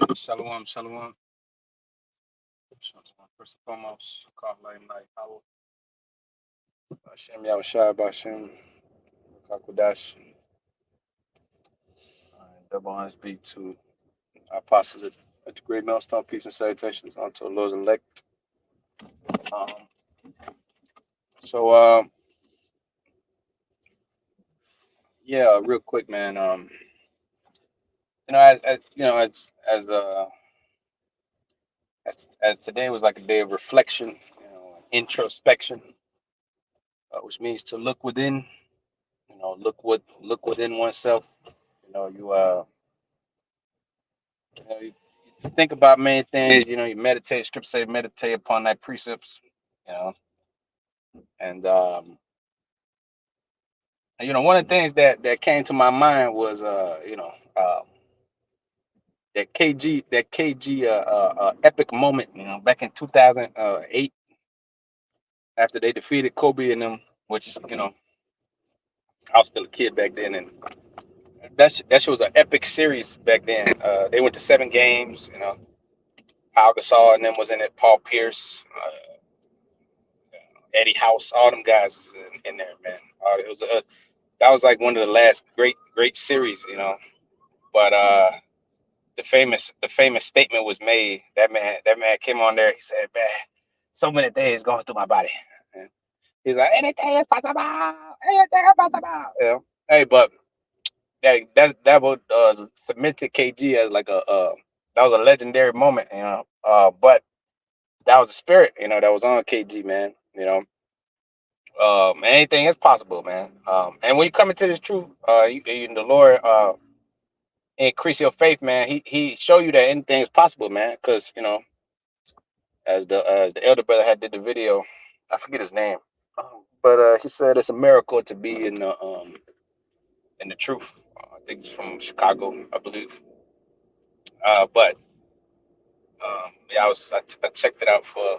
Shalom, shalom. Shalom. First and foremost, call like how Hashem Yahushua Bashem Kakudash. Double honors be to our apostles at the great millstone. Peace and salutations unto the Lord's elect. Um, so, yeah, real quick, man. As today was like a day of reflection, introspection, which means to look within. Look within oneself. You know, you uh, you think about many things. You meditate. Scripture say meditate upon thy precepts. You know, and one of the things that came to my mind was that KG epic moment. Back in 2008 after they defeated Kobe and them, which I was still a kid back then, and that shit was an epic series back then. They went to 7 games. Pau Gasol and them was in it. Paul Pierce, Eddie House, all them guys was in there, man. It was that was like one of the last great series. But the famous statement was made. That man came on there. He said, "Man, so many things going through my body." And he's like, "Anything is possible. Anything is possible." Hey, but that would cemented KG as like that was a legendary moment. But that was the spirit. That was on KG, man. Anything is possible, man. And when you come into this truth, the Lord increase your faith, man. He show you that anything is possible, man. Because as the elder brother had did the video, I forget his name, but he said it's a miracle to be in the truth. I think it's from Chicago, I believe. But yeah, I checked it out for a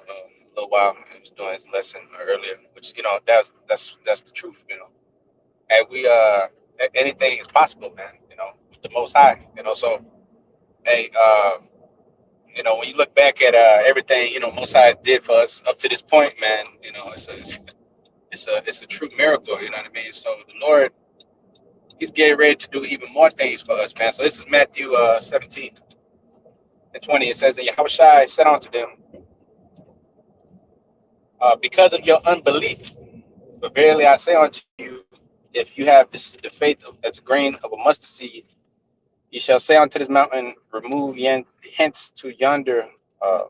little while. He was doing his lesson earlier, which that's the truth. And anything is possible, man. With the Most High. So hey, when you look back at everything Most High did for us up to this point, man, it's a true miracle. You know what I mean? So the Lord, He's getting ready to do even more things for us, man. So this is Matthew 17:20. It says, "And Yahushua said unto them, because of your unbelief, but verily I say unto you, if you have the faith as a grain of a mustard seed, you shall say unto this mountain, remove hence to yonder. Uh,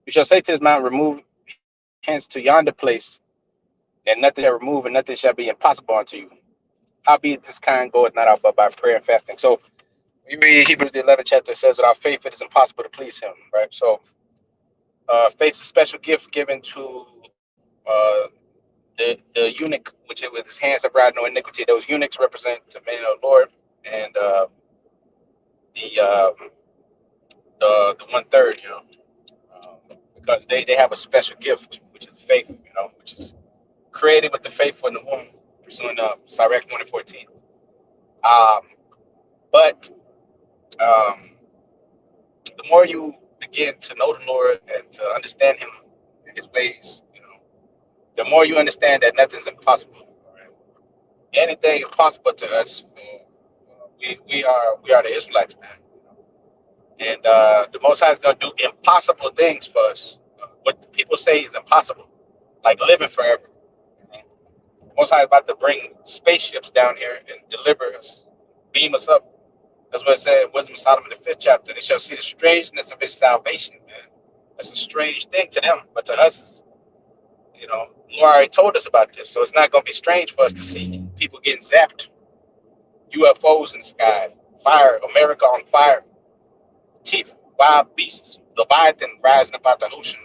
you shall say to this mountain, remove hence to yonder place, and nothing shall remove, and nothing shall be impossible unto you. Howbeit this kind goeth not out but by prayer and fasting." So we read Hebrews the 11th chapter. It says, "Without faith it is impossible to please Him." Right. So faith's a special gift given to the eunuch, which with his hands have wrought no iniquity. Those eunuchs represent the men of the Lord, and the the 1/3. Because they have a special gift, which is faith. Which is created with the faithful in the womb, pursuing Sirach 20:14. Um, but um, the more you begin to know the Lord and to understand Him and His ways, the more you understand that nothing's impossible. Right? Anything is possible to us. We are the Israelites, man, and the Most High is gonna do impossible things for us. What people say is impossible, like living forever. Most High is about to bring spaceships down here and deliver us, beam us up. That's what it said in Wisdom of Solomon, the 5th chapter. They shall see the strangeness of His salvation, man. That's a strange thing to them, but to us, Lord already told us about this, so it's not going to be strange for us to see people getting zapped, UFOs in the sky, fire, America on fire, teeth, wild beasts, Leviathan rising up out the ocean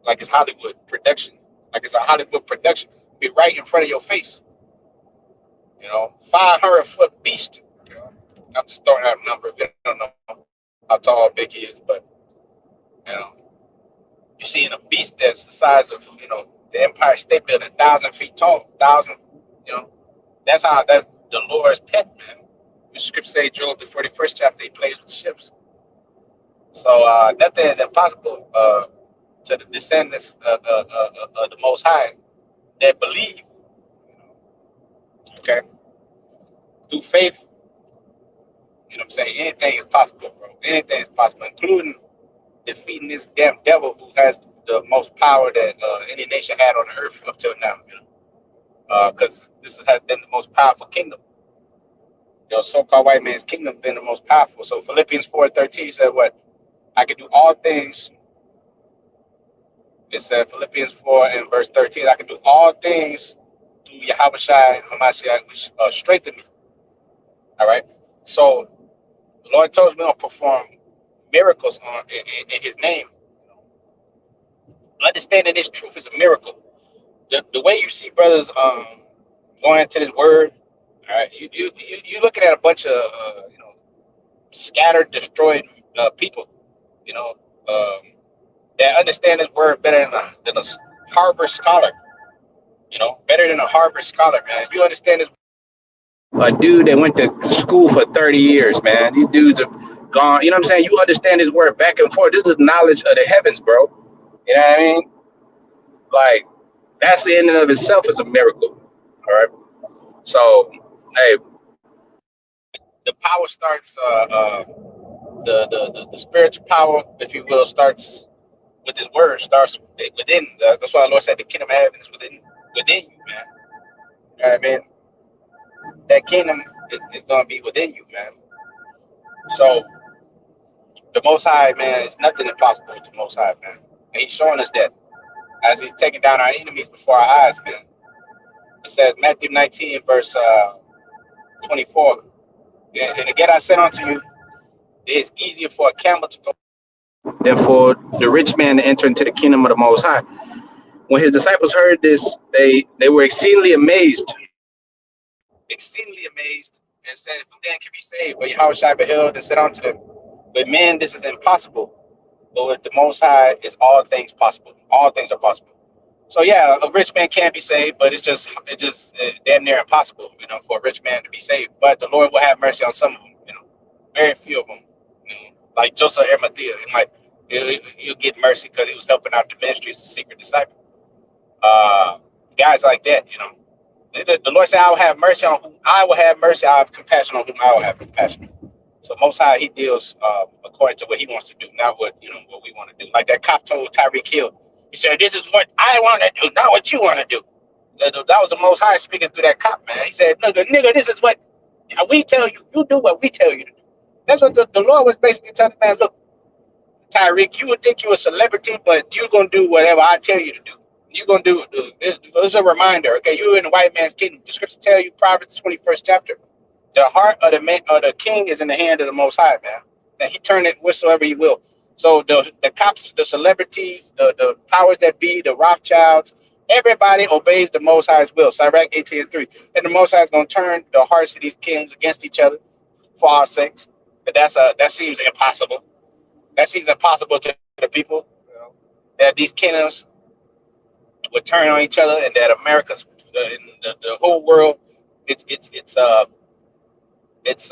like it's Hollywood production, like it's a Hollywood production, be right in front of your face. 500-foot beast. I'm just throwing out a number. You don't know how tall or big he is, but you know, you're seeing a beast that's the size of the Empire State Building, 1,000 feet tall, thousand. You know, that's the Lord's pet, man. The scripture say Job the 41st chapter, he plays with the ships. So nothing is impossible to the descendants of the Most High that believe. Okay, through faith, you know what I'm saying? Anything is possible, bro. Anything is possible, including defeating this damn devil who has the most power that any nation had on the earth up till now. You know, because this has been the most powerful kingdom. You know, so-called white man's kingdom been the most powerful. So Philippians 4:13 said, "What I can do all things." It said Philippians 4 and verse 13, "I can do all things through Yahweh Shai Hamashiach, which strengthen me." All right. So the Lord told me to perform miracles in His name. Understanding this truth is a miracle. The way you see brothers going into this word, all right, you looking at a bunch of scattered, destroyed people, you know, that understand this word better than a Harvard scholar, better than a Harvard scholar, man. You understand this? A dude that went to school for 30 years, man. These dudes are gone. You know what I'm saying? You understand this word back and forth. This is knowledge of the heavens, bro. You know what I mean? Like, that's in and of itself is a miracle. All right. So, hey, the power starts, the spiritual power, if you will, starts with His word, starts within. That's why the Lord said the kingdom of heaven is within you, man. You know what I mean? That kingdom is going to be within you, man. So, the Most High, man, is nothing impossible with the Most High, man. And He's showing us that as He's taking down our enemies before our eyes, man. It says, Matthew 19, verse 24. And again, I said unto you, it is easier for a camel to go than for the rich man to enter into the kingdom of the Most High. When His disciples heard this, they were exceedingly amazed, and said, "Who then can be saved?" But Yahushua beheld and said unto them, "With men this is impossible, but with the Most High is all things possible. All things are possible." So yeah, a rich man can be saved, but it's just damn near impossible, for a rich man to be saved. But the Lord will have mercy on some of them, very few of them, like Joseph Arimathea. You'll get mercy because he was helping out the ministry as a secret disciple. Guys like that, the Lord said, "I will have mercy on whom I will have mercy. I have compassion on whom I will have compassion." So Most High, He deals according to what He wants to do, not what we want to do. Like that cop told Tyreek Hill, he said, "This is what I want to do, not what you want to do." That was the Most High speaking through that cop, man. He said, "Nigga, this is what we tell you. You do what we tell you to do." That's what the Lord was basically telling the man. Look, Tyreek, you would think you're a celebrity, but you're gonna do whatever I tell you to do. You're gonna do. It's a reminder, okay? You're in the white man's kingdom. The scriptures tell you, Proverbs 21st chapter. The heart of the king is in the hand of the Most High, man. That He turn it whatsoever He will. So the cops, the celebrities, the powers that be, the Rothschilds, everybody obeys the Most High's will. Sirach 18:3. And the Most High is gonna turn the hearts of these kings against each other for our sakes. But that seems impossible. That seems impossible to the people, that these kingdoms would turn on each other, and that America's the whole world, it's it's it's uh its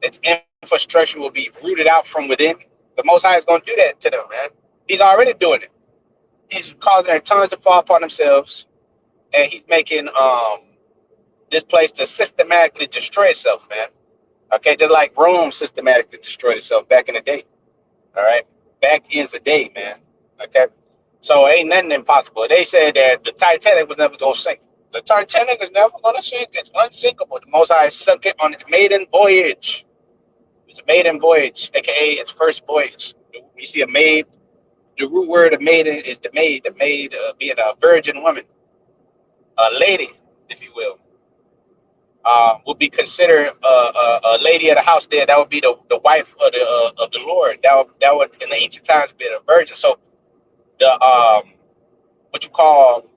its infrastructure will be rooted out from within. The Most High is going to do that to them, man. He's already doing it. He's causing their tongues to fall upon themselves, and He's making this place to systematically destroy itself, man. Okay, just like Rome systematically destroyed itself back in the day. All right, back in the day, man. Okay, so ain't nothing impossible. They said that the Titanic was never going to sink. The Titanic is never going to sink. It's unsinkable. The Most High sunk it on its maiden voyage. It's a maiden voyage, aka its first voyage. We see a maid. The root word of maiden is the maid. The maid being a virgin woman, a lady, if you will, would be considered a lady of the house. There, that would be the wife of the Lord. That would in the ancient times be a virgin. So the what you call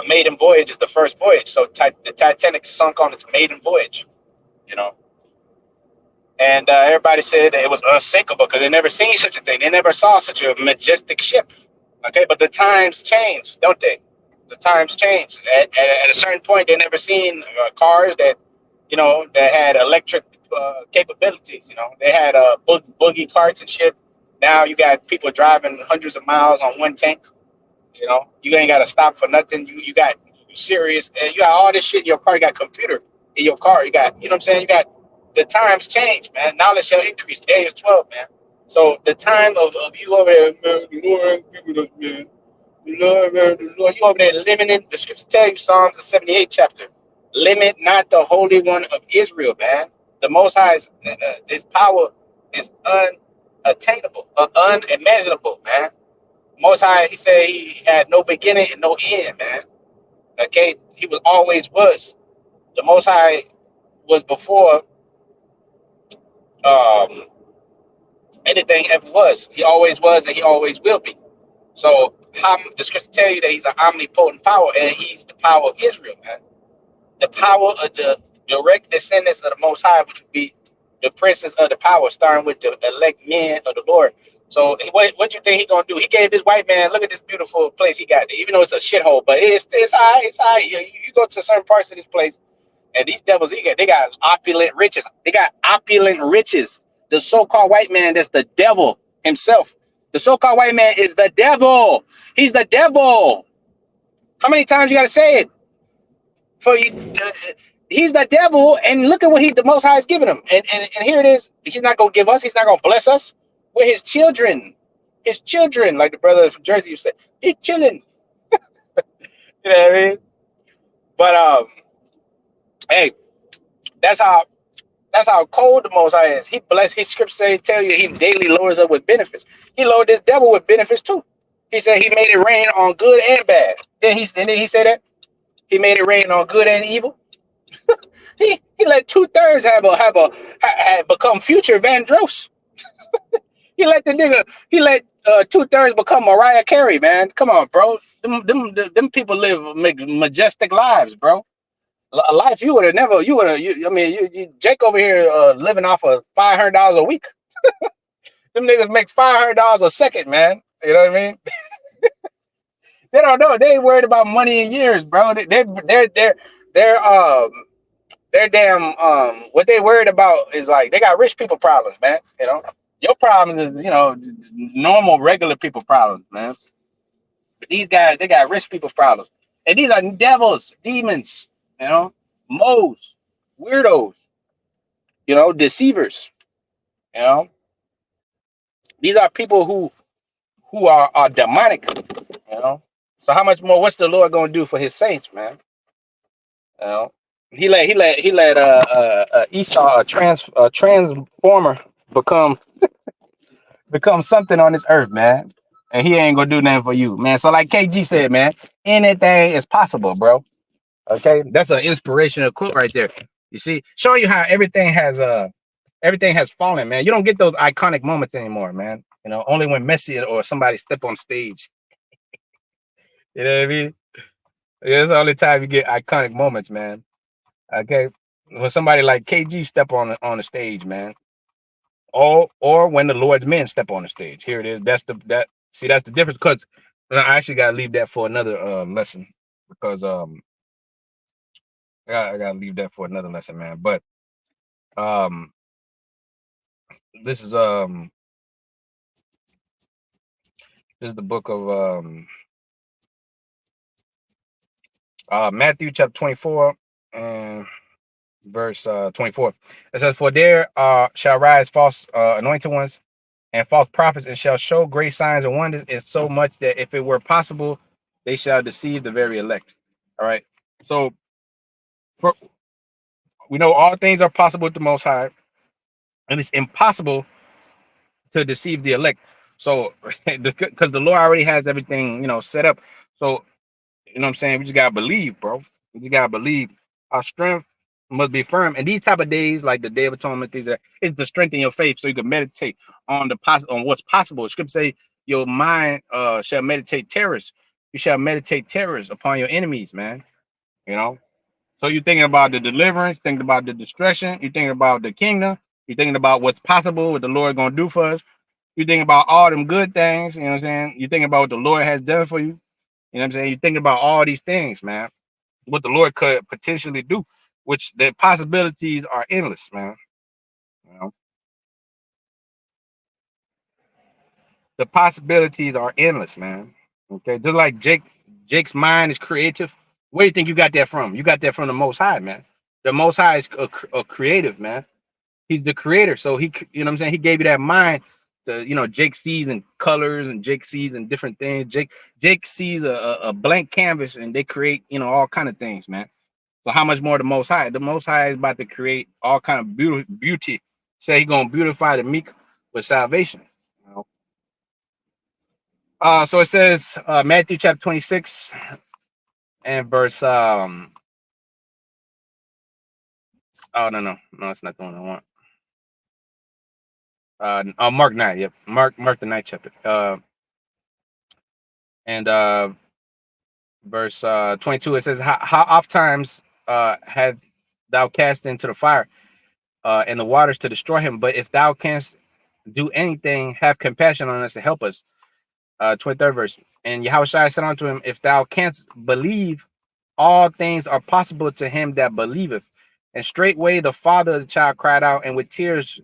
maiden voyage is the first voyage. So the Titanic sunk on its maiden voyage, you know. And everybody said that it was unsinkable because they never seen such a thing. They never saw such a majestic ship. Okay, but the times change, don't they? The times change. At a certain point, they never seen cars that, that had electric capabilities. You know, they had boogie carts and shit. Now you got people driving hundreds of miles on one tank. You know, you ain't got to stop for nothing. You got serious, and you got all this shit in your car. You got computer in your car. You got, you know what I'm saying? You got the times change, man. Knowledge shall increase. Day is 12, man. So the time of you over there, man, the Lord ain't giving us, man. The Lord, man, the Lord, you over there limiting. The scripture tell you, Psalms the 78th chapter, limit not the Holy One of Israel, man. The Most High is, his power is unattainable, unimaginable, man. Most High, he said he had no beginning and no end, man. Okay, he was always was. The Most High was before um, anything ever was. He always was and he always will be. So how the scripture tell you that he's an omnipotent power and he's the power of Israel, man. The power of the direct descendants of the Most High, which would be the princes of the power, starting with the elect men of the Lord. So what you think he gonna do? He gave this white man, look at this beautiful place he got there, even though it's a shithole, but it's all right, it's all right. You go to certain parts of this place, and these devils, they got opulent riches. They got opulent riches. The so-called white man, that's the devil himself. The so-called white man is the devil. He's the devil. How many times you gotta say it? For you, he's the devil, and look at what the Most High is giving him. And here it is. He's not gonna give us. He's not gonna bless us. We're his children. His children, like the brother from Jersey you said, he's chilling. You know what I mean? But hey, that's how cold the Most High is. He bless. His script say tell you he daily lowers up with benefits. He lowered this devil with benefits too. He said he made it rain on good and bad. Then he said that he made it rain on good and evil. He let 2/3 have become future Vandross. He let 2/3 become Mariah Carey, man. Come on, bro. Them people live majestic lives, bro. A life you would have never. I mean, Jake over here living off of $500 a week. Them niggas make $500 a second, man. You know what I mean? They don't know. They ain't worried about money in years, bro. They're damn what they worried about is like they got rich people problems, man. You know, your problems is normal regular people problems, man. But these guys, they got rich people problems, and these are devils, demons, moles, weirdos, deceivers. You know, these are people who are demonic. You know, so how much more? What's the Lord gonna do for His saints, man? You know. He let Esau a transformer become something on this earth, man. And he ain't gonna do nothing for you, man. So like KG said, man, anything is possible, bro. Okay, that's an inspirational quote right there. You see, showing you how everything has fallen, man. You don't get those iconic moments anymore, man. Only when Messi or somebody step on stage. You know what I mean? Yeah, it's the only time you get iconic moments, man. Okay, when somebody like KG step on the stage, man, or when the Lord's men step on the stage. Here it is. That's the difference. Because I actually gotta leave that for another lesson. Because I gotta leave that for another lesson, man. But um, this is the book of Matthew chapter 24 and verse 24. It says, "For there shall rise false anointed ones and false prophets, and shall show great signs and wonders, and so much that if it were possible, they shall deceive the very elect." All right. So we know all things are possible with the Most High, and it's impossible to deceive the elect. So, because the Lord already has everything, set up. So, what I'm saying? We just gotta believe, bro. We just gotta believe. Our strength must be firm. And these type of days, like the Day of Atonement, things that it's to strengthen your faith, so you can meditate on on what's possible. Scripture say, "Your mind shall meditate terrors. You shall meditate terrors upon your enemies, man." You know. So you're thinking about the deliverance, thinking about the destruction, you're thinking about the kingdom, you're thinking about what's possible, what the Lord gonna do for us. You're thinking about all them good things, you know what I'm saying? You're thinking about what the Lord has done for you. You know what I'm saying? You're thinking about all these things, man. What the Lord could potentially do, which the possibilities are endless, man. The possibilities are endless, man. Okay, just like Jake's mind is creative. Where do you think you got that from? You got that from the Most High, man. The Most High is a creative, man. He's the creator, so you know what I'm saying. He gave you that mind. Jake sees in colors and Jake sees in different things. Jake sees a blank canvas and they create all kind of things, man. So how much more the Most High? The Most High is about to create all kind of beauty. Say He's gonna beautify the meek with salvation. You know? So it says Matthew chapter 26 and verse oh no, it's not the one I want. Mark 9, yep. Mark the 9th chapter. And verse 22, it says, how oft times had thou cast into the fire and the waters to destroy him, but if thou canst do anything, have compassion on us and help us. 23rd verse. And Yahushua said unto him, if thou canst believe, all things are possible to him that believeth. And straightway the father of the child cried out and with tears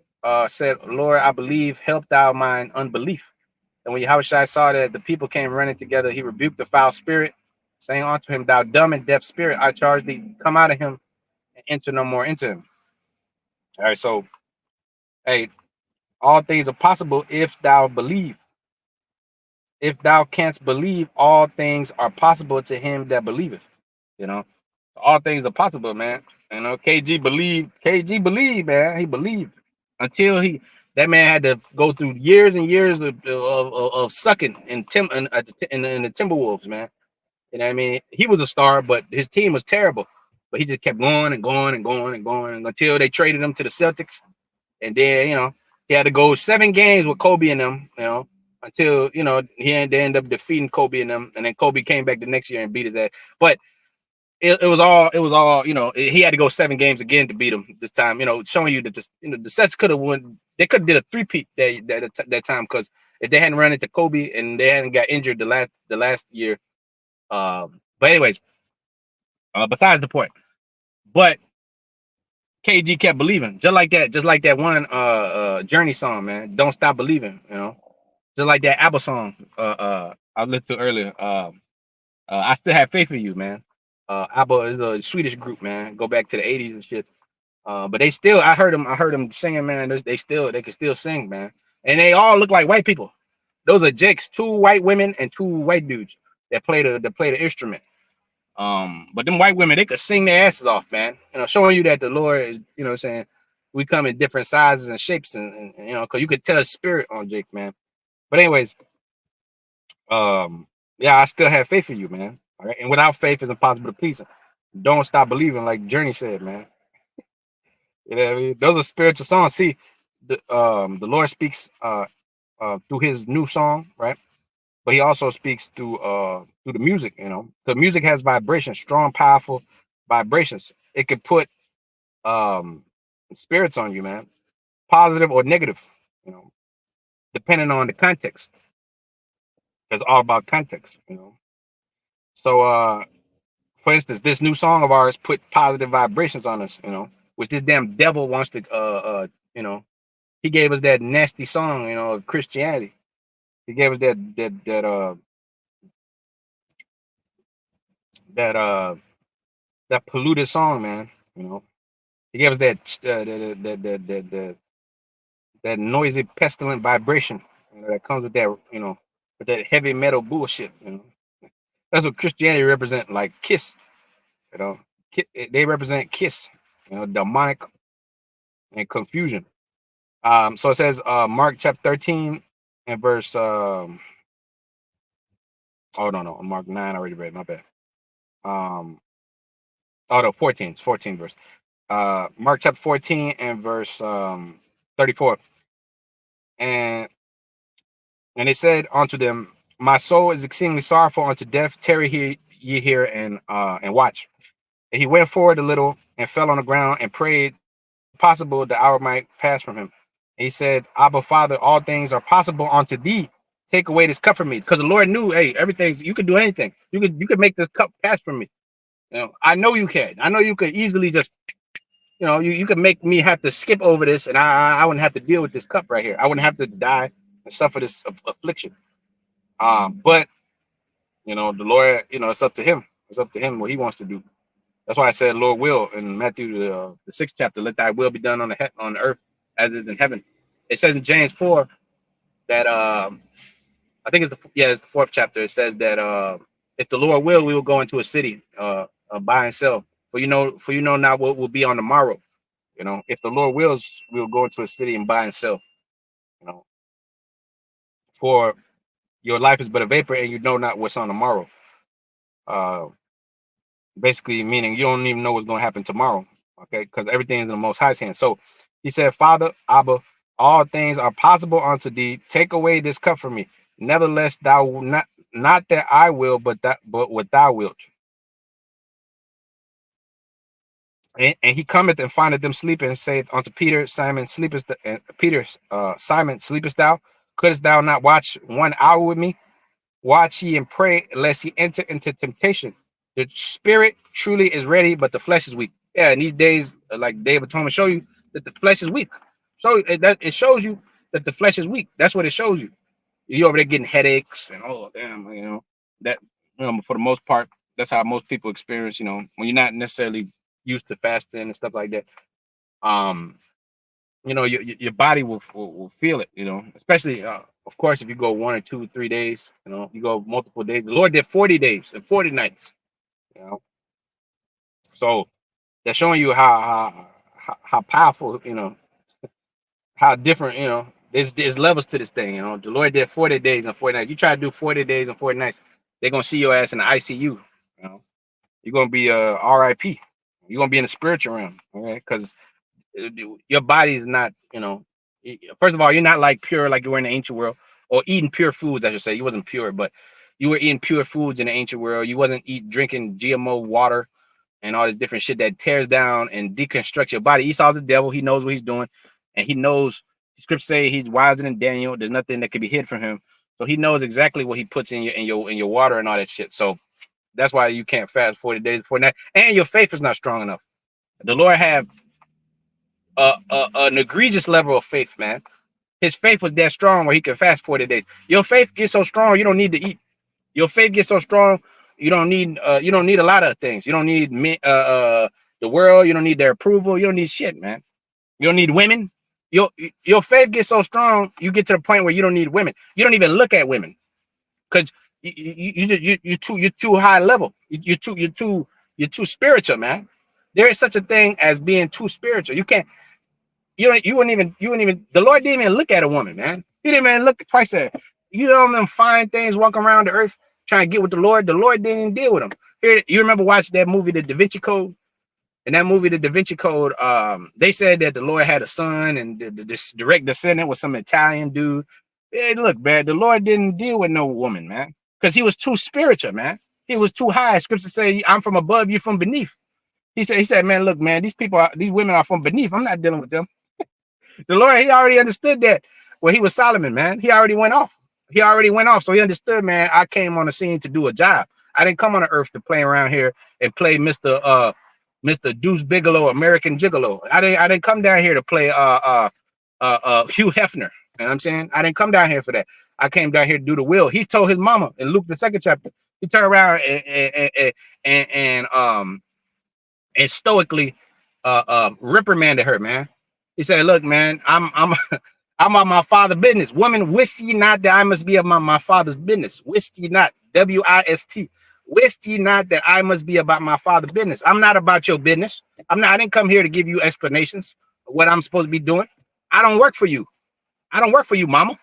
said, Lord, I believe, help thou mine unbelief. And when Yahushua saw that the people came running together, he rebuked the foul spirit, saying unto him, thou dumb and deaf spirit, I charge thee, come out of him and enter no more into him. All right, so, hey, all things are possible if thou believe. If thou canst believe, all things are possible to him that believeth. You know, all things are possible, man. KG believed, man. He believed until that man had to go through years and years of sucking in the Timberwolves, man. You know what I mean? He was a star, but his team was terrible. But he just kept going and going and going and going until they traded him to the Celtics. And then, he had to go 7 games with Kobe and them, until, they ended up defeating Kobe and them. And then Kobe came back the next year and beat his ass. But it was all, he had to go 7 games again to beat him this time, showing you that the Celtics could have won. They could have did a three-peat that time, because if they hadn't run into Kobe and they hadn't got injured the last year. But anyways, besides the point. But KG kept believing, just like that one Journey song, man. Don't stop believing, just like that ABBA song. I listened to earlier. I still have faith in you, man. ABBA is a Swedish group, man. Go back to the '80s and shit. But they still, I heard them singing, man. They can still sing, man. And they all look like white people. Those are Jakes, 2 white women and 2 white dudes that play the instrument. But them white women, they could sing their asses off, man. Showing you that the Lord is, what I'm saying, we come in different sizes and shapes, and because you could tell the spirit on Jake, man. But anyways, yeah, I still have faith in you, man. All right, and without faith, it's impossible to please Him. Don't stop believing, like Journey said, man. You know what I mean? Those are spiritual songs. See, the Lord speaks through His new song, right? But He also speaks through the music. The music has vibrations, strong, powerful vibrations. It could put um spirits on you, man, positive or negative, you know, depending on the context. It's all about context. So for instance, this new song of ours put positive vibrations on us, which this damn devil wants to you know, he gave us that nasty song, of Christianity. He gave us that that polluted song, man. He gave us that noisy, pestilent vibration, that comes with with that heavy metal bullshit. That's what Christianity represent, like Kiss. You know, they represent Kiss. Demonic and confusion. So it says, Mark chapter 13 and verse. Oh no, Mark 9 I already read. My bad. Oh no, 14. It's 14 verse. Mark chapter 14 and verse 34. And And they said unto them, my soul is exceedingly sorrowful unto death. Tarry here, ye here, and watch. And he went forward a little and fell on the ground and prayed, possible the hour might pass from him. And he said, Abba, Father, all things are possible unto thee. Take away this cup from me. Because the Lord knew, hey, everything's, you could do anything. You could make this cup pass from me. I know you can. I know you could easily just, you could make me have to skip over this, and I wouldn't have to deal with this cup right here. I wouldn't have to die. and suffer this affliction. But the Lord, it's up to him. It's up to him what he wants to do. That's why I said, Lord will in Matthew the 6th chapter, let thy will be done on the earth as is in heaven. It says in James 4 that I think it's the 4th chapter. It says that if the Lord will, we will go into a city, buy and sell. For not what will be on the morrow. If the Lord wills, we will go into a city and buy and sell. You know, for your life is but a vapor, and you know not what's on the morrow. Uh, Basically meaning you don't even know what's going to happen tomorrow. Okay, because everything is in the Most High's hand. So he said, Father, Abba, all things are possible unto thee. Take away this cup from me. Nevertheless, thou not that I will, but what thou wilt. And he cometh and findeth them sleeping, and saith unto Peter, Simon, sleepest thou? And Peter, Simon, sleepest thou? Couldst thou not watch 1 hour with me? Watch ye and pray, lest ye enter into temptation. The spirit truly is ready, but the flesh is weak. Yeah, in these days, like David told me, show you that the flesh is weak. So it shows you that the flesh is weak. That's what it shows you. You're over there getting headaches and damn, that for the most part, that's how most people experience. When you're not necessarily used to fasting and stuff like that. Your body will feel it. Especially of course if you go 1 or 2 3 days. You go multiple days. The Lord did 40 days and 40 nights. So they're showing you how powerful. How different. There's levels to this thing. The Lord did 40 days and 40 nights. You try to do 40 days and 40 nights, they're gonna see your ass in the ICU. You're gonna be RIP. You're gonna be in the spiritual realm. Okay, because your body is not, first of all, you're not like pure like you were in the ancient world, or eating pure foods, I should say. You wasn't pure, but you were eating pure foods in the ancient world. You wasn't drinking GMO water and all this different shit that tears down and deconstructs your body. Esau's the devil. He knows what he's doing, and he knows. The scriptures say he's wiser than Daniel. There's nothing that can be hid from him, so he knows exactly what he puts in your water and all that shit. So that's why you can't fast 40 days before that, and your faith is not strong enough. The Lord have an egregious level of faith, man. His faith was that strong where he could fast 40 days. Your faith gets so strong you don't need to eat. Your faith gets so strong you don't need a lot of things. You don't need the world. You don't need their approval. You don't need shit, man. You don't need women. Your faith gets so strong you get to the point where you don't need women. You don't even look at women because you're too high level. You're too spiritual, man. There is such a thing as being too spiritual. You can't. You wouldn't even. The Lord didn't even look at a woman, man. He didn't even look twice at her. Them fine things walking around the earth trying to get with the Lord. The Lord didn't even deal with them. Here, you remember watching that movie, The Da Vinci Code? In that movie, The Da Vinci Code, they said that the Lord had a son, and this direct descendant was some Italian dude. Hey, look, man, the Lord didn't deal with no woman, man, because he was too spiritual, man. He was too high. Scripture say, "I'm from above, you from beneath." He said, man, look, man, these women are from beneath. I'm not dealing with them. The Lord, he already understood that when he was Solomon, man. He already went off. So he understood, man, I came on the scene to do a job. I didn't come on the earth to play around here and play Mr. Deuce Bigelow, American Gigolo. I didn't come down here to play Hugh Hefner. You know what I'm saying? I didn't come down here for that. I came down here to do the will. He told his mama in Luke the 2nd chapter. He turned around and stoically reprimanded her, man. He said, look, man, I'm I'm on my father's business. Woman, wist ye not that I must be about my father's business? Wist ye not, W-I-S-T. Wist ye not that I must be about my father's business? I'm not about your business. I didn't come here to give you explanations of what I'm supposed to be doing. I don't work for you. Mama.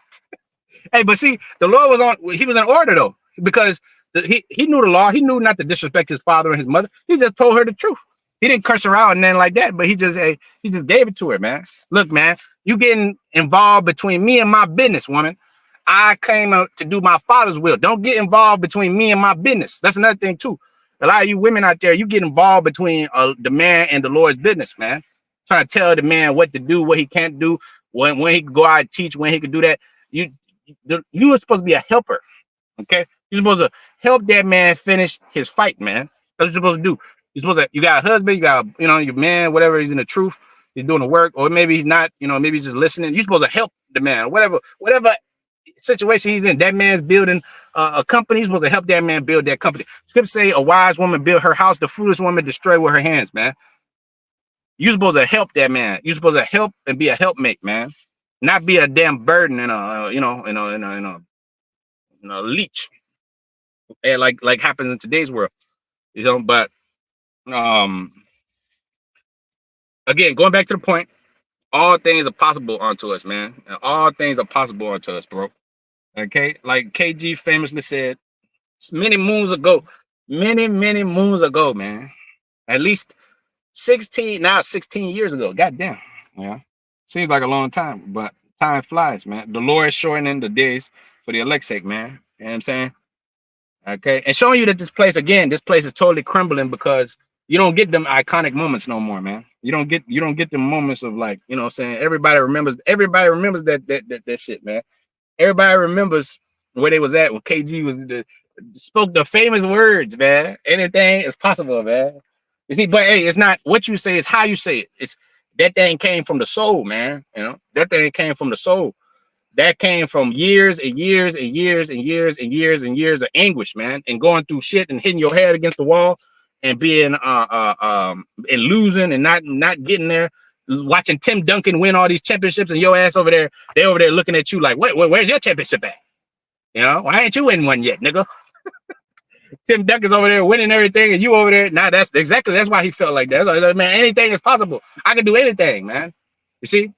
Hey, but see, the Lord he was in order though, because he knew the law. He knew not to disrespect his father and his mother. He just told her the truth. He didn't curse her out and nothing like that, but he just gave it to her, man. Look, man, you getting involved between me and my business, woman. I came out to do my father's will. Don't get involved between me and my business. That's another thing too. A lot of you women out there, you get involved between the man and the Lord's business, man. Trying to tell the man what to do, what he can't do, when he can go out and teach, when he can do that. You are supposed to be a helper, okay? You're supposed to help that man finish his fight, man. That's what you're supposed to do. You got a husband, you got your man, whatever, he's in the truth, he's doing the work, or maybe he's not, maybe he's just listening. You're supposed to help the man, whatever situation he's in. That man's building a company. He's supposed to help that man build that company. Scripture say a wise woman built her house. The foolish woman destroy with her hands, man. You're supposed to help that man. You're supposed to help and be a helpmate, man. Not be a damn burden and a leech, and like happens in today's world, But um, again, going back to the point, all things are possible unto us, man. And all things are possible unto us, bro. Okay, like KG famously said many moons ago, many moons ago, man. At least 16 years ago. Goddamn. Yeah. Seems like a long time, but time flies, man. The Lord is shortening the days for the elect's sake, man. You know what I'm saying? Okay. And showing you that this place is totally crumbling because you don't get them iconic moments no more, man. You don't get the moments of like, you know what I'm saying? Everybody remembers that shit, man. Everybody remembers where they was at when KG spoke the famous words, man. Anything is possible, man. You see, but hey, it's not what you say, it's how you say it. It's that thing came from the soul, man. That thing came from the soul. That came from years and years and years and years and years and years of anguish, man, and going through shit and hitting your head against the wall and being and losing and not getting there. Watching Tim Duncan win all these championships and your ass over there, they over there looking at you like, where's your championship at? Why ain't you in one yet, nigga? Tim Duncan's over there winning everything, and you over there. Nah, that's why he felt like that. Like, man, anything is possible. I can do anything, man. You see?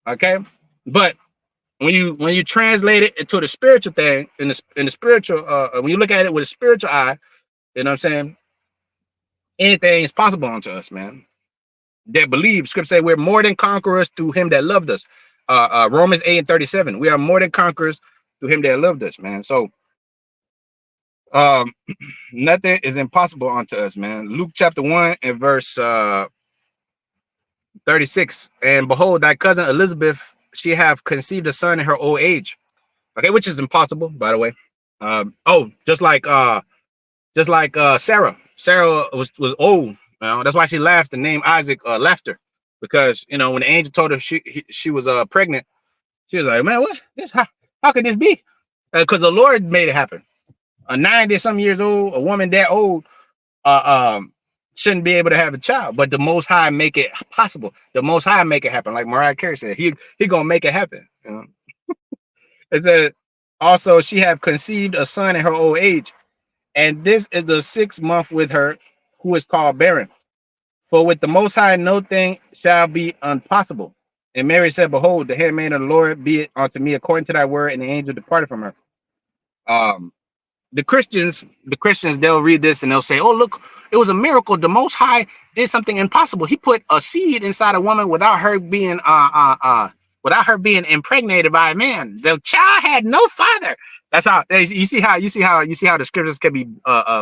Okay. But when you translate it into the spiritual thing, in the spiritual, when you look at it with a spiritual eye, you know what I'm saying? Anything is possible unto us, man. That believe. Scripture say we're more than conquerors through him that loved us. Romans 8:37. We are more than conquerors through him that loved us, man. So um nothing is impossible unto us, man. Luke chapter 1 and verse 36. And behold, thy cousin Elizabeth, she have conceived a son in her old age. Okay, which is impossible, by the way. Just like Sarah. Sarah was old. That's why she laughed. The name Isaac laughter, because when the angel told her she was pregnant, she was like, man, what this? How could this be? Because the Lord made it happen. A 90-some years old, a woman that old, shouldn't be able to have a child, but the Most High make it possible. The Most High make it happen, like Mariah Carey said. He gonna make it happen. It said also she have conceived a son in her old age, and this is the 6th month with her, who is called barren. For with the Most High no thing shall be impossible. And Mary said, behold, the handmaid of the Lord, be it unto me according to thy word. And the angel departed from her. Um, the Christians, they'll read this and they'll say, oh, look, it was a miracle. The Most High did something impossible. He put a seed inside a woman without her being impregnated by a man. The child had no father. That's how you see how the scriptures can be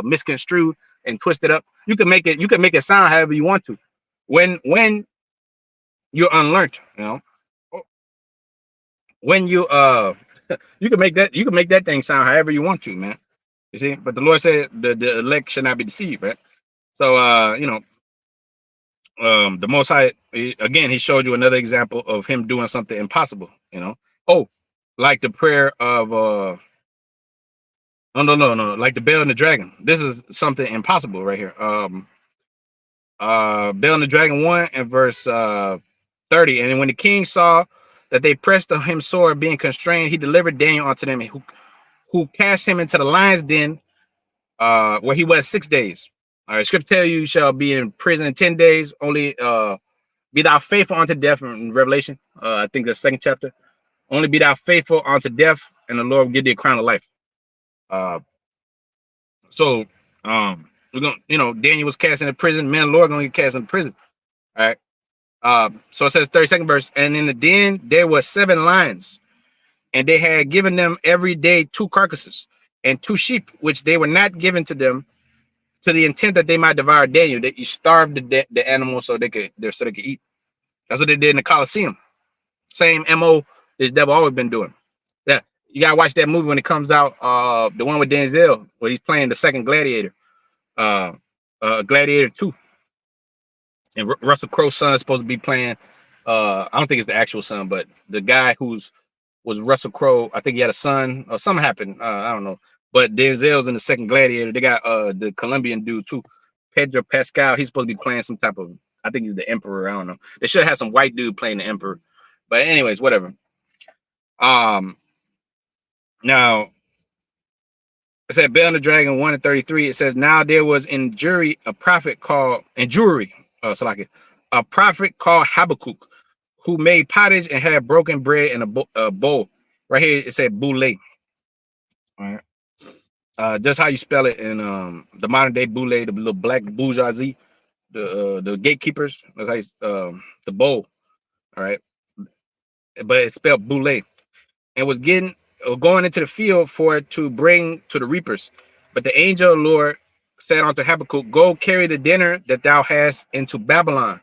misconstrued and twisted up. You can make it sound however you want to. When you're unlearned, when you can make that thing sound however you want to, man. You see, but the Lord said the elect should not be deceived, right? So the Most High, again, he showed you another example of him doing something impossible. Oh, like the prayer of no, like the Bell and the Dragon. This is something impossible right here. Bell and the Dragon 1 and verse 30. And when the king saw that they pressed on him sore, being constrained, he delivered Daniel unto them, who cast him into the lion's den, where he was 6 days. All right, scripture tell you shall be in prison 10 days, only be thou faithful unto death, in Revelation. I think the 2nd chapter. Only be thou faithful unto death, and the Lord will give thee a crown of life. So we're gonna, Daniel was cast into prison, man, the Lord gonna get cast into prison. All right. So it says 32nd verse, and in the den there were 7 lions, and they had given them every day 2 carcasses and 2 sheep, which they were not given to them, to the intent that they might devour Daniel. That you starved the animals so they could eat. That's what they did in the Colosseum. Same MO this devil always been doing. Yeah, you gotta watch that movie when it comes out. The one with Denzel, where he's playing the second Gladiator, Gladiator 2, and Russell Crowe's son is supposed to be playing. I don't think it's the actual son, but the guy who's was Russell Crowe. I think he had a son or something happened. I don't know. But Denzel's in the second Gladiator. They got the Colombian dude too, Pedro Pascal. He's supposed to be playing some type of. I think he's the Emperor. I don't know. They should have some white dude playing the Emperor. But anyways, whatever. Um, Now it said Bell and the Dragon 1 and 33. It says, now there was in jury a prophet called so like a prophet called Habakkuk, who made pottage and had broken bread in a bowl. Right here it said boule. All right. Just how you spell it in the modern day boule, the little black bourgeoisie, the gatekeepers, like the bowl. All right, but it's spelled boule, and was getting going into the field for it to bring to the reapers. But the angel of the Lord said unto Habakkuk, go carry the dinner that thou hast into Babylon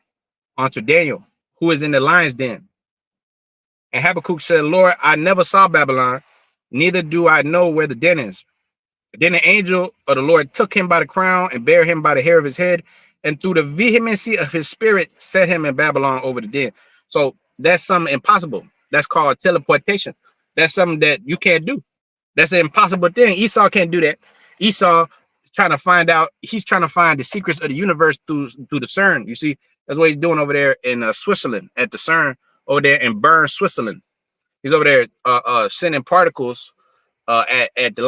unto Daniel, who is in the lion's den. And Habakkuk said, Lord, I never saw Babylon, neither do I know where the den is. Then the angel of the Lord took him by the crown and bare him by the hair of his head, and through the vehemency of his spirit set him in Babylon over the dead. So that's something impossible. That's called teleportation. That's something that you can't do. That's an impossible thing. Esau can't do that. Esau trying to find out. He's trying to find the secrets of the universe through the CERN. You see, that's what he's doing over there in Switzerland at the CERN over there in Bern, Switzerland. He's over there sending particles at the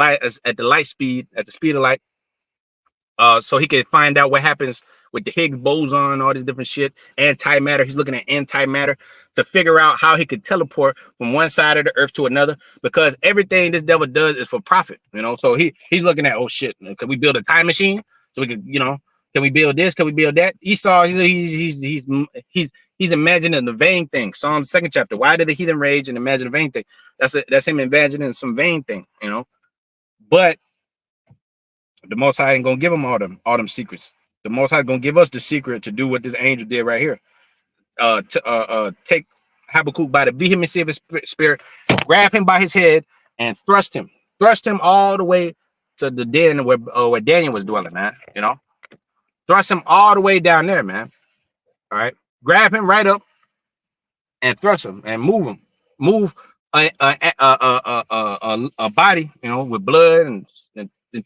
light speed, at the speed of light, so he can find out what happens with the Higgs boson, all this different shit, antimatter. He's looking at antimatter to figure out how he could teleport from one side of the earth to another, because everything this devil does is for profit, you know. So he's looking at, oh shit, can we build a time machine so we can, you know, can we build this? Can we build that? Esau, he's imagining the vain thing. Psalm 2nd chapter. Why did the heathen rage and imagine a vain thing? That's him imagining some vain thing, you know. But the Most High ain't gonna give him all them secrets. The Most High gonna give us the secret to do what this angel did right here. Take Habakkuk by the vehemency of his spirit, grab him by his head, and thrust him all the way to the den where Daniel was dwelling, man. You know, thrust him all the way down there, man. All right, grab him right up and thrust him and move a body, you know, with blood and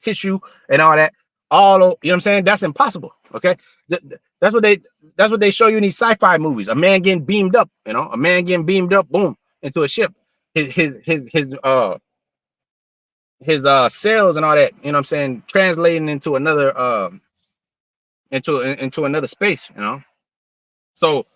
tissue and all that. You know what I'm saying? That's impossible. Okay, that's what they show you in these sci-fi movies. A man getting beamed up, you know, boom, into a ship. His cells and all that. You know what I'm saying? Translating into another into another space. You know, so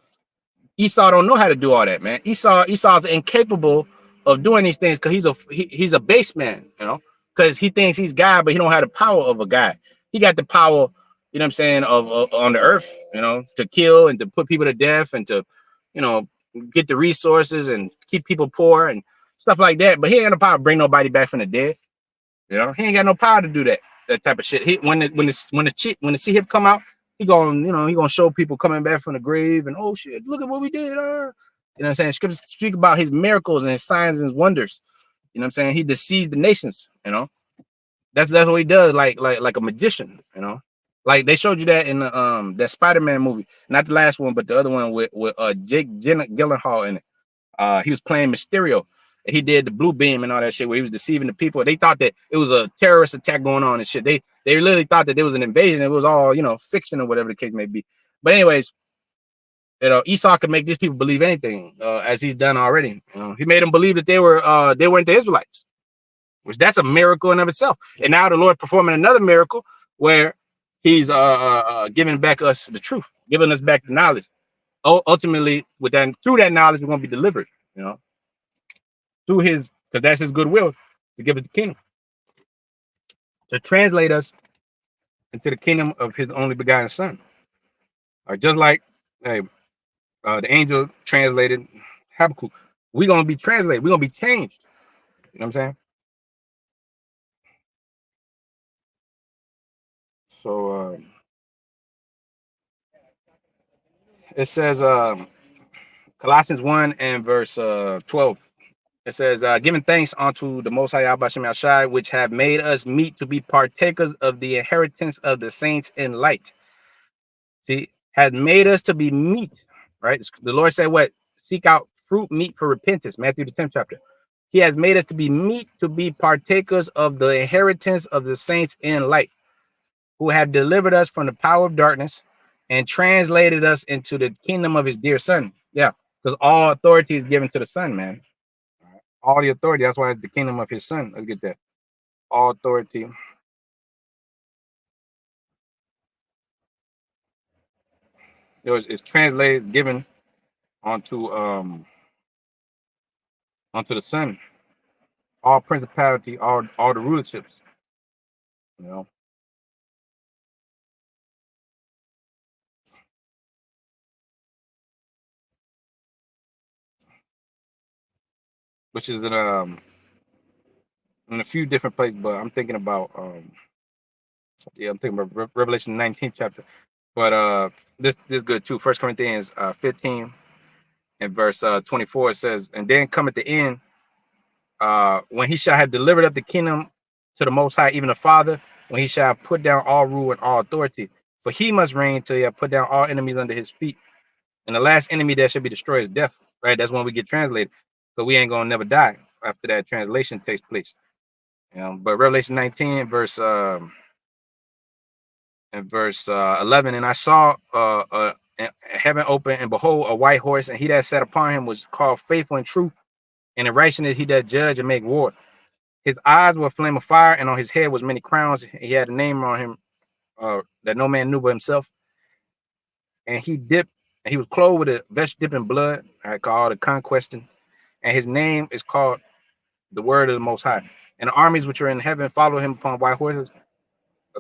Esau don't know how to do all that, man. Esau's incapable of doing these things because he's a base man, you know, because he thinks he's God, but he don't have the power of a guy. He got the power, you know what I'm saying, of on the earth, you know, to kill and to put people to death and to, you know, get the resources and keep people poor and stuff like that. But he ain't got no power to bring nobody back from the dead. You know, he ain't got no power to do that type of shit. When the sea hip come out, he gonna show people coming back from the grave and, oh shit, look at what we did. You know what I'm saying? Scriptures speak about his miracles and his signs and his wonders. You know what I'm saying? He deceived the nations. You know, that's what he does, like a magician. You know, like they showed you that in the that Spider-Man movie, not the last one, but the other one with Jake Gyllenhaal in it. He was playing Mysterio. And he did the blue beam and all that shit where he was deceiving the people. They thought that it was a terrorist attack going on and shit. They literally thought that there was an invasion. It was all, you know, fiction or whatever the case may be. But anyways, you know, Esau could make these people believe anything, as he's done already. You know, he made them believe that they weren't the Israelites, which that's a miracle in of itself. And now the Lord performing another miracle where he's giving back us the truth, giving us back the knowledge. Ultimately, through that knowledge, we're gonna be delivered. You know, through his, because that's his goodwill to give us the kingdom, to translate us into the kingdom of his only begotten son. Just like hey, the angel translated Habakkuk, we're gonna be translated, we're gonna be changed. You know what I'm saying? So it says Colossians 1 and verse 12. It says, giving thanks unto the Most High Yahweh Shem Shai, which have made us meet to be partakers of the inheritance of the saints in light. See, had made us to be meat, right? The Lord said, what? Seek out fruit meat for repentance, Matthew the 10th chapter. He has made us to be meet to be partakers of the inheritance of the saints in light, who have delivered us from the power of darkness and translated us into the kingdom of his dear son. Yeah, because all authority is given to the son, man. All the authority. That's why it's the kingdom of his son. Let's get that. All authority. It's translated, it's given onto onto the son. All principality, all the rulerships. You know, which is in a few different places, but I'm thinking about yeah, I'm thinking about Revelation 19th chapter. But this is good too. First Corinthians 15 and verse 24, it says, and then come at the end, when he shall have delivered up the kingdom to the Most High, even the Father, when he shall have put down all rule and all authority, for he must reign till he have put down all enemies under his feet. And the last enemy that should be destroyed is death. Right? That's when we get translated. So we ain't gonna never die after that translation takes place. But Revelation 19, verse 11, and I saw heaven open, and behold, a white horse, and he that sat upon him was called Faithful and True, and in righteousness he doth judge and make war. His eyes were a flame of fire, and on his head was many crowns. He had a name on him that no man knew but himself. And he was clothed with a vest dipped in blood, called the conquesting, and his name is called the Word of the Most High. And the armies which are in heaven follow him upon white horses,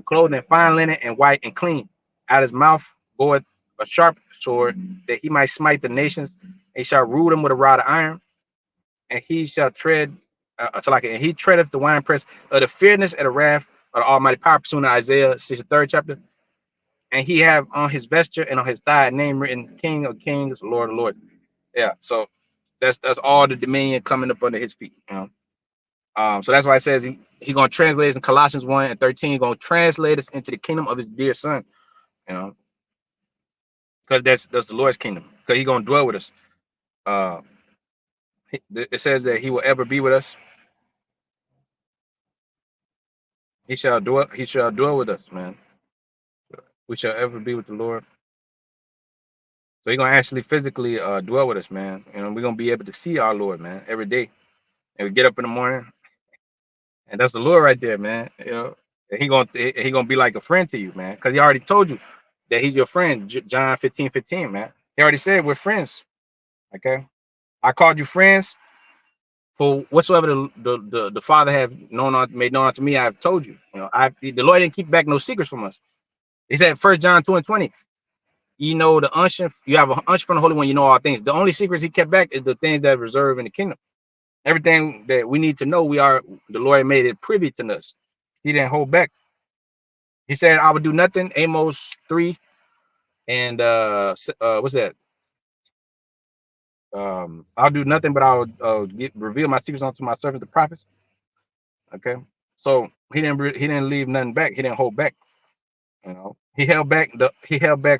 clothed in fine linen and white and clean. Out his mouth goeth a sharp sword, that he might smite the nations. He shall rule them with a rod of iron, and he shall tread, and he treadeth the winepress of the fierceness and the wrath of the Almighty Power, pursuing Isaiah 63rd chapter. And he have on his vesture and on his thigh a name written, King of Kings, Lord of Lords. Yeah, so that's all the dominion coming up under his feet. So that's why it says he gonna translate us in Colossians 1 and 13. He's gonna translate us into the kingdom of his dear son. You know, because that's the Lord's kingdom. Because he's gonna dwell with us. Uh, it says that he will ever be with us. He shall dwell. He shall dwell with us, man. We shall ever be with the Lord. So he's gonna actually physically dwell with us, man. We're gonna be able to see our Lord, man, every day. And we get up in the morning, and that's the Lord right there, man. And he gonna be like a friend to you, man, because he already told you that he's your friend. John 15:15, man. He already said we're friends. Okay, I called you friends for whatsoever the Father have made known unto me. I have told you. The Lord didn't keep back no secrets from us. He said, 1 John 2 and 20. You know the unction. You have an unction from the Holy One. You know all things. The only secrets he kept back is the things that are reserved in the kingdom. Everything that we need to know, the Lord made it privy to us. He didn't hold back. He said, "I would do nothing." Amos 3 and what's that? I'll do nothing, but I'll reveal my secrets unto my servants, the prophets. Okay, so he didn't leave nothing back. He didn't hold back. He held back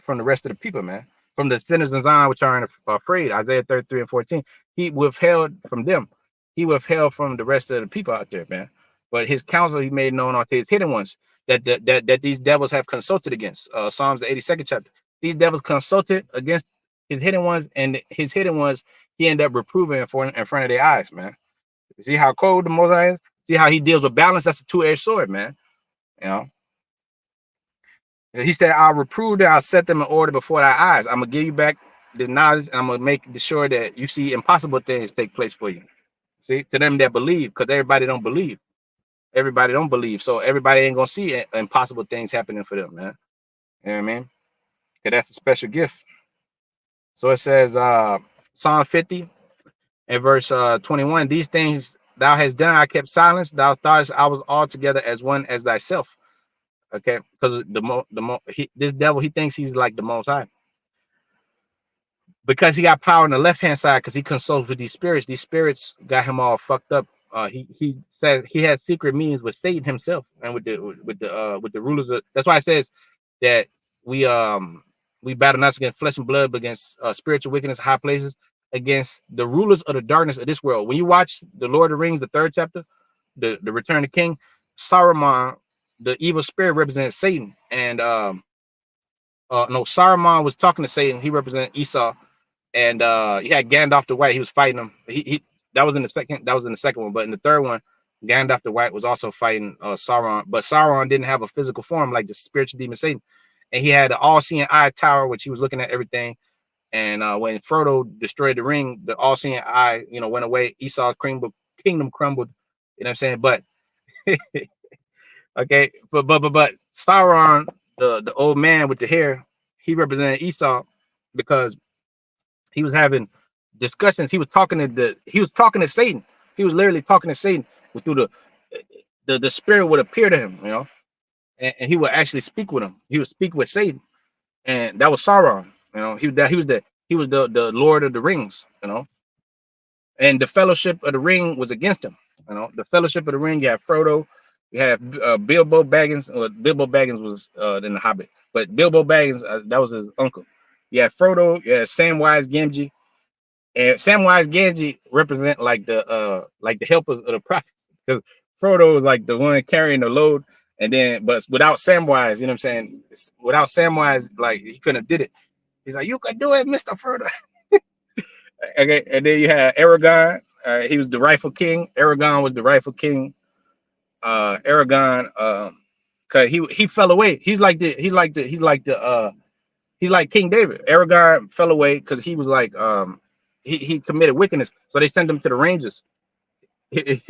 from the rest of the people, man, from the sinners in Zion which are afraid. Isaiah 33 and 14. He withheld from them. He withheld from the rest of the people out there, man. But his counsel he made known unto his hidden ones that these devils have consulted against. Psalms the 82nd chapter. These devils consulted against his hidden ones, and his hidden ones he ended up reproving in front of their eyes, man. See how cold the Mosai is? See how he deals with balance? That's a two-edged sword, man. You know. He said, I'll reprove them, I'll set them in order before thy eyes. I'm gonna give you back the knowledge, and I'm gonna make sure that you see impossible things take place for you. See, to them that believe, because everybody don't believe. Everybody don't believe. So everybody ain't gonna see impossible things happening for them, man. You know what I mean? Because that's a special gift. So it says Psalm 50 and verse 21, these things thou hast done, I kept silence. Thou thoughtest I was altogether as one as thyself. Okay, because this devil, he thinks he's like the Most High, because he got power on the left hand side, because he consults with these spirits. These spirits got him all fucked up. He said he has secret meetings with Satan himself and with the rulers of. That's why it says that we battle not against flesh and blood, but against spiritual wickedness, high places. against the rulers of the darkness of this world. When you watch the Lord of the Rings, the third chapter, the Return of the King, Saruman, the evil spirit, represents Satan, and no, Saruman was talking to Satan. He represented Esau, and you had Gandalf the White. He was fighting him. He that was in the second. That was in the second one, but in the third one, Gandalf the White was also fighting Sauron. But Sauron didn't have a physical form like the spiritual demon Satan, and he had an all-seeing eye tower, which he was looking at everything. And when Frodo destroyed the ring, the all-seeing eye, went away. Esau's kingdom crumbled. You know what I'm saying? But okay, but Sauron, the old man with the hair, he represented Esau because he was having discussions. He was talking to Satan. He was literally talking to Satan through the spirit would appear to him, and he would actually speak with him. He would speak with Satan, and that was Sauron. He was the Lord of the Rings, and the Fellowship of the Ring was against him. The Fellowship of the Ring. You have Frodo, you have Bilbo Baggins. Well, Bilbo Baggins was in the Hobbit, but Bilbo Baggins, that was his uncle. You have Frodo, you have Samwise Gamgee, and Samwise Gamgee represent like the helpers of the prophets, because Frodo was like the one carrying the load, and then but without Samwise, you know what I'm saying? Without Samwise, like he couldn't have did it. He's like, you can do it, Mr. Frodo. Okay, and then you had Aragon. He was the rightful king. Aragon was the rightful king. Aragon, cause he fell away. He's like King David. Aragon fell away because he was like he committed wickedness. So they sent him to the Rangers. He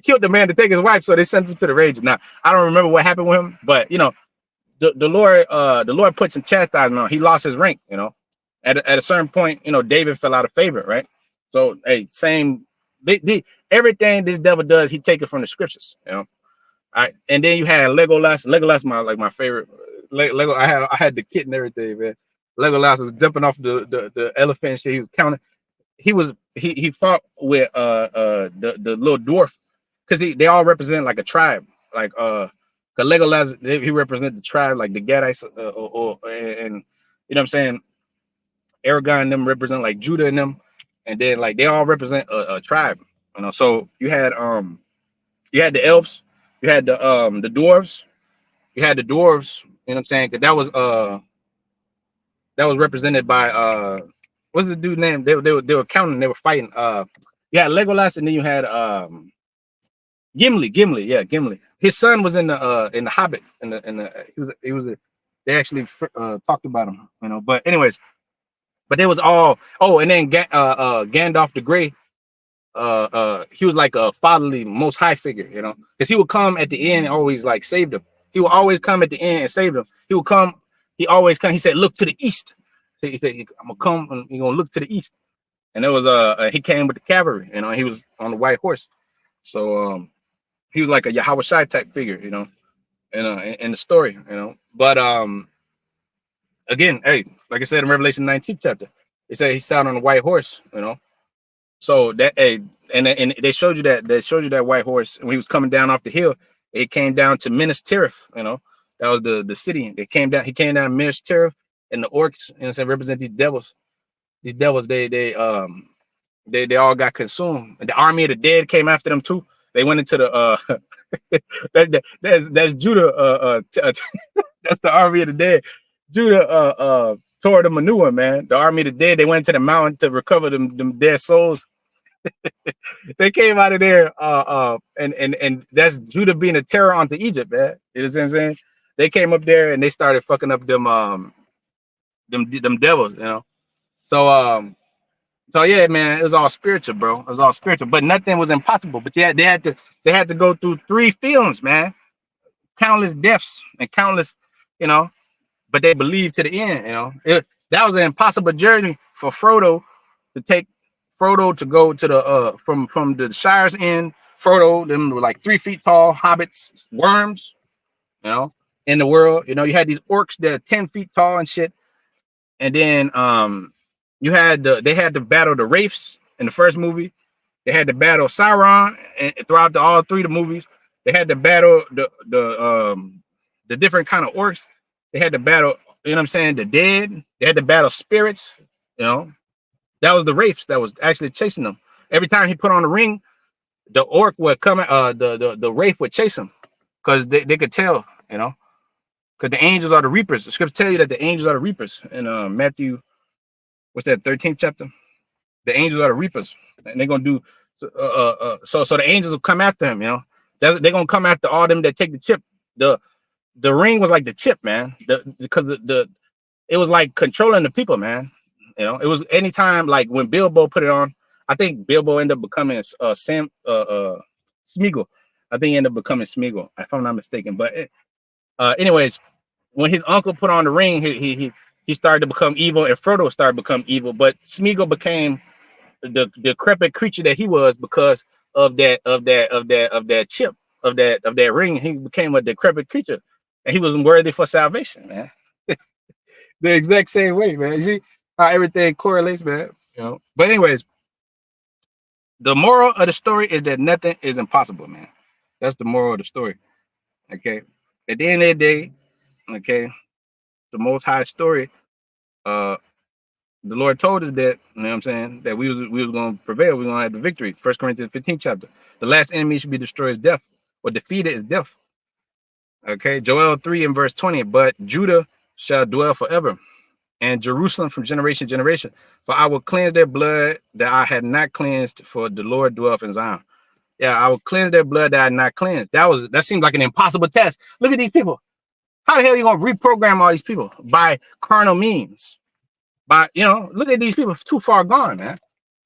killed the man to take his wife, so they sent him to the Rangers. Now I don't remember what happened with him, but the Lord put some chastisement on. He lost his rank. At a certain point, David fell out of favor, right? So hey, everything this devil does, he take it from the scriptures. All right, and then you had Legolas. Legolas, my favorite. Lego. I had the kit and everything, man. Legolas was jumping off the elephant and shit. He was counting. He fought with the little dwarf, because they all represent like a tribe. Like cause Legolas, he represent the tribe, like the Gadites, and you know what I'm saying. Aragon and them represent like Judah and them, and then like they all represent a tribe. So you had the elves, you had the dwarves, you had the dwarves. You know what I'm saying? Because that was represented by what's the dude name? They were counting, they were fighting. You had Legolas, and then you had Gimli, yeah, Gimli. His son was in the Hobbit, he was they actually talked about him, But anyways, but they was all, oh, and then Gandalf the Grey, he was like a fatherly, most high figure, because he would come at the end and always like save them. He would always come at the end and save them. He always come. He said, "Look to the east." So he said, "I'm gonna come and you're gonna look to the east." And it was he came with the cavalry, he was on the white horse. So he was like a Yahweh Shai type figure, in the story, But again, hey, like I said in Revelation 19th chapter, it said he sat on a white horse. So that, hey, and they showed you that white horse, and when he was coming down off the hill, it came down to Minas Tirith. That was the city. He came down to Minas Tirith, and the orcs, represent these devils. These devils, they all got consumed. And the army of the dead came after them too. They went into the that's Judah. That's the army of the dead. Judah tore the manure, man. The army of the dead. They went to the mountain to recover them dead souls. They came out of there, and that's Judah being a terror onto Egypt, man. You know what I'm saying? They came up there and they started fucking up them devils. So yeah, man, it was all spiritual, bro. It was all spiritual, but nothing was impossible. But yeah, they had to go through 3 films, man, countless deaths and countless, you know. But they believed to the end, that was an impossible journey for Frodo to take. Frodo to go to the from the Shire's end. Frodo, them were like 3 feet tall hobbits, worms, you know, in the world. You had these orcs that are 10 feet tall and shit. And then they had to battle the Wraiths in the first movie. They had to battle Sauron, and throughout all 3 of the movies, they had to battle the different kind of orcs. They had to battle, you know what I'm saying, the dead. They had to battle spirits, you know. That was the wraiths that was actually chasing them. Every time he put on the ring, the orc would come. The wraith would chase him because they could tell, you know, because the angels are the reapers. The scripture tell you that the angels are the reapers in Matthew. What's that? 13th chapter. The angels are the reapers, and they're gonna do so. So the angels will come after him. You know, they're gonna come after all them that take the chip. The ring was like the chip, man. Because the it was like controlling the people, man. You know, it was anytime like when Bilbo put it on. I think Bilbo ended up becoming Sam Smeagol. I think he ended up becoming Smeagol, if I'm not mistaken. But anyways, when his uncle put on the ring, he started to become evil, and Frodo started to become evil. But Smeagol became the decrepit creature that he was because of that chip of that ring. He became a decrepit creature, and he was worthy for salvation, man. The exact same way, man. You see how everything correlates, man. You know. But anyways, the moral of the story is that nothing is impossible, man. That's the moral of the story. Okay. At the end of the day, okay, the most high story, uh, the Lord told us that, you know what I'm saying, that we was gonna prevail, we are gonna have the victory. 1 Corinthians 15th chapter. The last enemy should be destroyed is death, or defeated is death. Okay, Joel 3 and verse 20. But Judah shall dwell forever, and Jerusalem from generation to generation. For I will cleanse their blood that I had not cleansed, for the Lord dwelleth in Zion. Yeah, I will cleanse their blood that I had not cleansed. That seems like an impossible task. Look at these people. How the hell are you gonna reprogram all these people? By carnal means. By look at these people too far gone, man.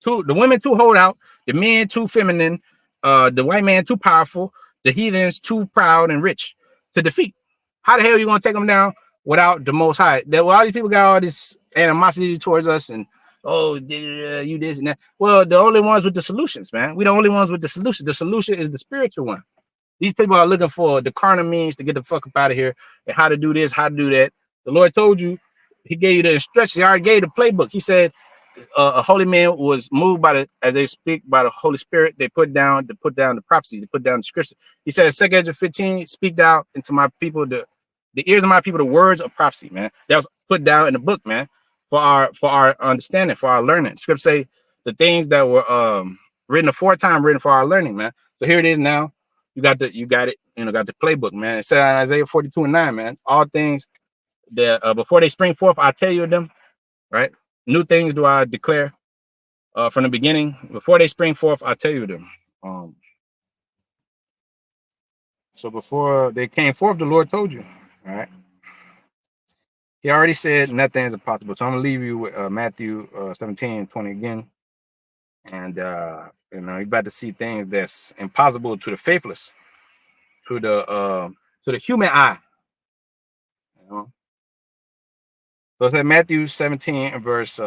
The women too hold out, the men too feminine, the white man too powerful, the heathens too proud and rich to defeat. How the hell are you gonna take them down without the Most High? That all these people got all this animosity towards us, and you this and that. Well, the only ones with the solutions, man. We the only ones with the solution. The solution is the spiritual one. These people are looking for the carnal means to get the fuck up out of here, and how to do this, how to do that. The Lord told you, He gave you the instructions. He already gave you the playbook. He said a holy man was moved by as they speak by the Holy Spirit. They put down the prophecy, they put down the scripture. He said, 2 15, speak thou into my people the ears of my people the words of prophecy, man. That was put down in the book, man, for our understanding, for our learning. Scripture say the things that were written aforetime, written for our learning, man. So here it is now. You got it, got the playbook, man. It said in Isaiah 42 and 9, man. All things that before they spring forth, I tell you them, right? New things do I declare from the beginning. Before they spring forth, I tell you them. So before they came forth, the Lord told you. All right. He already said nothing is impossible. So I'm gonna leave you with Matthew 17:20 again. And you're about to see things that's impossible to the faithless, to the human eye. You know? So it's at Matthew 17 and verse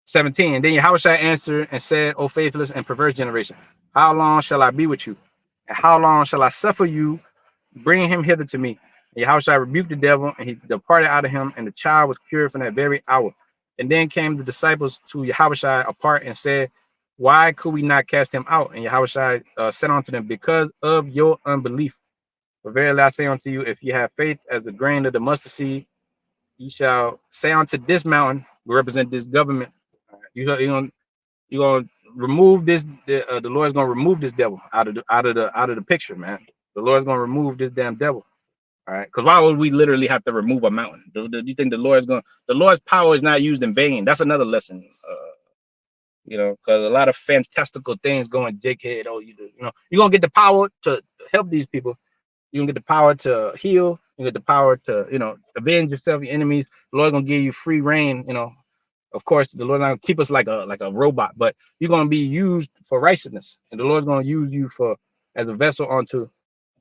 17. And then Yahushua answered and said, O faithless and perverse generation, how long shall I be with you? And how long shall I suffer you? Bring him hither to me. And Yahushua rebuked the devil, and he departed out of him, and the child was cured from that very hour. And then came the disciples to Yahushua apart and said, why could we not cast him out? And Yahushua said unto them, because of your unbelief. For verily I say unto you, if you have faith as a grain of the mustard seed, you shall say unto this mountain, we represent this government, you're gonna remove this. The Lord's gonna remove this devil out of the picture, man. The Lord's gonna remove this damn devil. All right, because why would we literally have to remove a mountain? Do you think the Lord's power is not used in vain? That's another lesson. Because a lot of fantastical things going dickhead. Oh, you're gonna get the power to help these people. You can get the power to heal. You get the power to avenge yourself, your enemies. The Lord's gonna give you free reign. Of course, the Lord's not gonna keep us like a robot, but you're gonna be used for righteousness, and the Lord's gonna use you as a vessel onto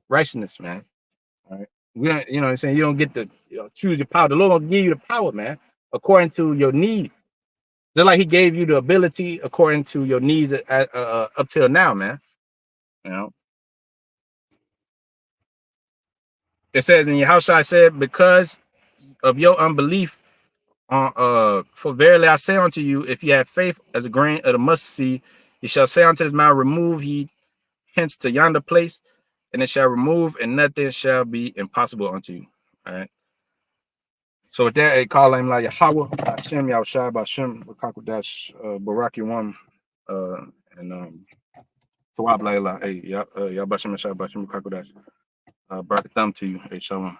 righteousness, man. All right, we don't, what I'm saying, you don't get to choose your power. The Lord will give you the power, man, according to your need. Just like He gave you the ability according to your needs up till now, man. It says in Yahushua said, because of your unbelief, for verily I say unto you, if you have faith as a grain of the mustard seed, you shall say unto this mountain, remove ye hence to yonder place, and it shall remove, and nothing shall be impossible unto you. All right. So with that, call him like Yahweh, Hashem, Yahushua, Bashem, Kakudash, Baraki One, and Tawab Layla. Hey, Yabashim, Shabashim, Kakudash. Barak thumb to you. Hey, Shalom.